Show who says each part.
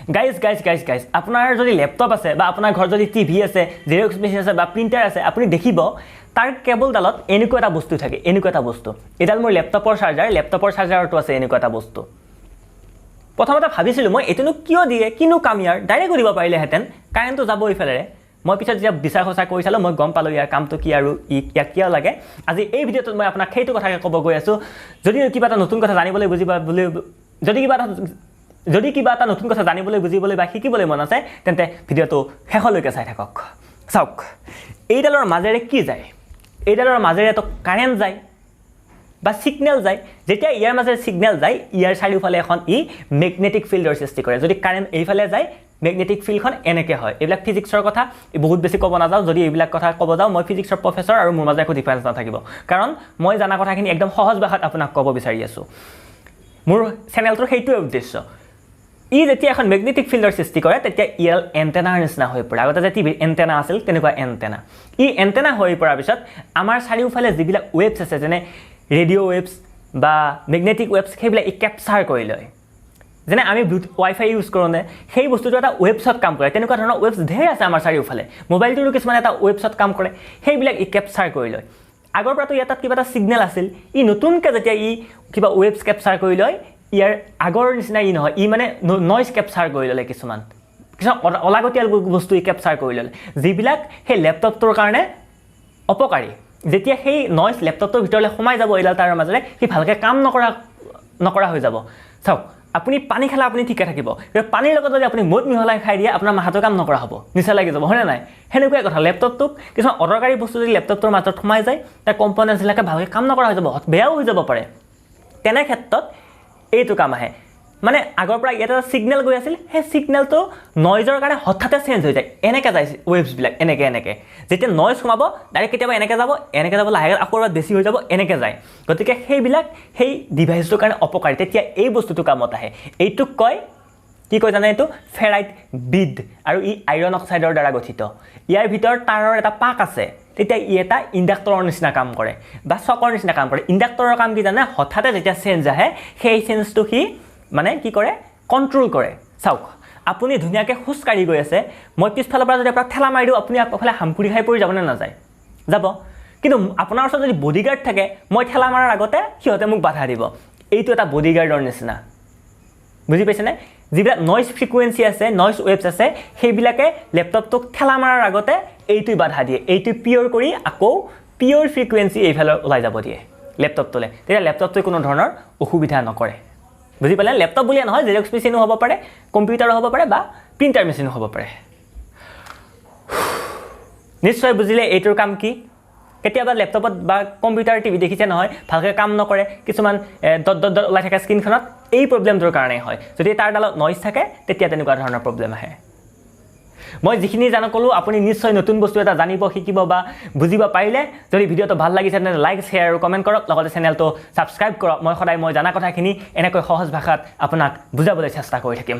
Speaker 1: guys আপোনাৰ যদি laptop আছে বা আপোনাৰ ঘৰত যদি টিভি আছে জেৰক্স মেচিন আছে বা প্ৰিণ্টাৰ আছে আপুনি দেখিব তাৰ কেবলডালত এনেকুৱা এটা বস্তু থাকে এনেকুৱা এটা বস্তু এডাল মোৰ লেপটপৰ চাৰ্জাৰটো আছে এনেকুৱা এটা বস্তু প্ৰথমতে ভাবিছিলোঁ মই এটোনো কিয় দিয়ে কিনো কাম ইয়াৰ ডাইৰেক্ট দিব পাৰিলেহেঁতেন কাৰেণ্টটো যাব এইফালেৰে মই পিছত যেতিয়া বিচাৰ খোঁচা কৰি চালোঁ মই গম পালোঁ ইয়াৰ কামটো কি আৰু ইয়াক কিয় লাগে আজি এই ভিডিঅ'টোত মই আপোনাক সেইটো কথাকে ক'ব গৈ আছোঁ যদি কিবা এটা নতুন কথা জানিবলৈ বুজিবলৈ বা শিকিবলৈ মন আছে তেন্তে ভিডিঅ'টো শেষলৈকে চাই থাকক চাওক এইডালৰ মাজেৰে কি যায় এইডালৰ মাজেৰে তো কাৰেণ্ট যায় বা সিগনেল যায় যেতিয়া ইয়াৰ মাজেৰে সিগনেল যায় ইয়াৰ চাৰিওফালে এখন মেগনেটিক ফিল্ডৰ সৃষ্টি কৰে যদি কাৰেণ্ট এইফালে যায় মেগনেটিক ফিল্ডখন এনেকৈ হয় এইবিলাক ফিজিক্সৰ কথা বহুত বেছি ক'ব নাযাওঁ যদি এইবিলাক কথা ক'ব যাওঁ মই ফিজিক্সৰ প্ৰফেছৰ আৰু মোৰ মাজত একো ডিফাৰেঞ্চ নাথাকিব কাৰণ মই জানা কথাখিনি একদম সহজ ভাষাত আপোনাক ক'ব বিচাৰি আছোঁ মোৰ চেনেলটোৰ সেইটোৱে উদ্দেশ্য যেতিয়া এখন মেগনেটিক ফিল্ডৰ সৃষ্টি কৰে তেতিয়া ইয়াৰ এণ্টেনাৰ নিচিনা হৈ পৰে আগতে যে টিভিৰ এণ্টেনা আছিল তেনেকুৱা এণ্টেনা এণ্টেনা হৈ পৰাৰ পিছত আমাৰ চাৰিওফালে যিবিলাক ৱেভছ আছে যেনে ৰেডিঅ' ৱেভছ বা মেগনেটিক ৱেভছ সেইবিলাক কেপচাৰ কৰি লয় যেনে আমি ৱাইফাই ইউজ কৰোঁনে সেই বস্তুটো এটা ৱেবছত কাম কৰে তেনেকুৱা ধৰণৰ ৱেবছ ধেৰ আছে আমাৰ চাৰিওফালে মোবাইলটোৰো কিছুমান এটা ৱেবছত কাম কৰে সেইবিলাক কেপচাৰ কৰি লয় আগৰ পৰাতো ইয়াত কিবা এটা ছিগনেল আছিল নতুনকৈ যেতিয়া কিবা ৱেবছ কেপচাৰ কৰি লয় ইয়াৰ আগৰ নিচিনা নহয় মানে নইজ কেপচাৰ কৰি ল'লে কিছুমান অলাগতিয়াল বস্তু কেপচাৰ কৰি ল'লে যিবিলাক সেই লেপটপটোৰ কাৰণে অপকাৰী যেতিয়া সেই নইজ লেপটপটোৰ ভিতৰলৈ সোমাই যাব এইডাল তাৰৰ মাজেৰে সি ভালকৈ কাম নকৰা হৈ যাব চাওক আপুনি পানী খালে আপুনি ঠিকে থাকিব পানীৰ লগত যদি আপুনি মদ মিহলাই খাই দিয়ে আপোনাৰ মাথাটো কাম নকৰা হ'ব নিচা লাগি যাব হয়নে নাই সেনেকুৱাই কথা লেপটপটোক কিছুমান অদৰকাৰী বস্তু যদি লেপটপটোৰ মাজত সোমাই যায় তাৰ কম্পনেণ্টছবিলাকে ভালকৈ কাম নকৰা হৈ যাব বেয়াও হৈ যাব পাৰে তেনে ক্ষেত্ৰত এইটো কাম আহে মানে আগৰ পৰা ইয়াত এটা ছিগনেল গৈ আছিল সেই ছিগনেলটো নইজৰ কাৰণে হঠাতে চেঞ্জ হৈ যায় এনেকৈ যায় ৱেভছবিলাক এনেকৈ যেতিয়া নইজ সোমাব ডাইৰেক্ট কেতিয়াবা এনেকৈ যাব লাহে আকৌ এবাৰ বেছি হৈ যাব এনেকৈ যায় গতিকে সেইবিলাক সেই ডিভাইচটোৰ কাৰণে অপকাৰী তেতিয়া এই বস্তুটো কামত আহে এইটোক কি কয় জানে এইটো ফেৰাইট বিড আৰু আইৰণ অক্সাইডৰ দ্বাৰা গঠিত ইয়াৰ ভিতৰত তাৰৰ এটা পাক আছে তেতিয়া এটা ইণ্ডাক্টৰৰ নিচিনা কাম কৰে বা চকৰ নিচিনা কাম কৰে ইণ্ডাক্টৰৰ কাম কি জানে হঠাতে যেতিয়া চেঞ্জ আহে সেই চেঞ্জটো সি মানে কি কৰে কণ্ট্ৰল কৰে চাওক আপুনি ধুনীয়াকৈ খোজকাঢ়ি গৈ আছে মই পিছফালৰ পৰা যদি আপোনাক ঠেলা মাৰি দিওঁ আপুনি আগফালে হামপুৰি খাই পৰি যাবনে নাযায় যাব কিন্তু আপোনাৰ ওচৰত যদি বডিগাৰ্ড থাকে মই ঠেলা মাৰাৰ আগতে সিহঁতে মোক বাধা দিব এইটো এটা বডিগাৰ্ডৰ নিচিনা বুজি পাইছেনে যিবিলাক নইজ ফ্ৰিকুৱেঞ্চি আছে নইজ ৱেভছ আছে সেইবিলাকে লেপটপটোক ঠেলা মাৰাৰ আগতে এইটোই বাধা দিয়ে এইটো পিয়ৰ কৰি আকৌ পিয়ৰ ফ্ৰিকুৱেঞ্চি এইফালে ওলাই যাব দিয়ে লেপটপটোলৈ তেতিয়া লেপটপটোৱে কোনো ধৰণৰ অসুবিধা নকৰে বুজি পালে লেপটপ বুলিয়ে নহয় জেৰক্স মেচিনো হ'ব পাৰে কম্পিউটাৰো হ'ব পাৰে বা প্ৰিণ্টাৰ মেচিনো হ'ব পাৰে নিশ্চয় বুজিলে এইটোৰ কাম কি কেতিয়াবা লেপটপত বা কম্পিউটাৰ টিভি দেখিছে নহয় ভালকৈ কাম নকৰে কিছুমান ডট ওলাই থাকে স্ক্ৰীণখনত এই প্ৰব্লেমটোৰ কাৰণেই হয় যদি তাৰ ডালত নইজ থাকে তেতিয়া তেনেকুৱা ধৰণৰ প্ৰব্লেম আহে মই যিখিনি জানো ক'লোঁ আপুনি নিশ্চয় নতুন বস্তু এটা জানিব শিকিব বা বুজিব পাৰিলে যদি ভিডিঅ'টো ভাল লাগিছে তেন্তে লাইক শ্বেয়াৰ আৰু কমেণ্ট কৰক লগতে চেনেলটো ছাবস্ক্ৰাইব কৰক মই সদায় মই জানা কথাখিনি এনেকৈ সহজ ভাষাত আপোনাক বুজাবলৈ চেষ্টা কৰি থাকিম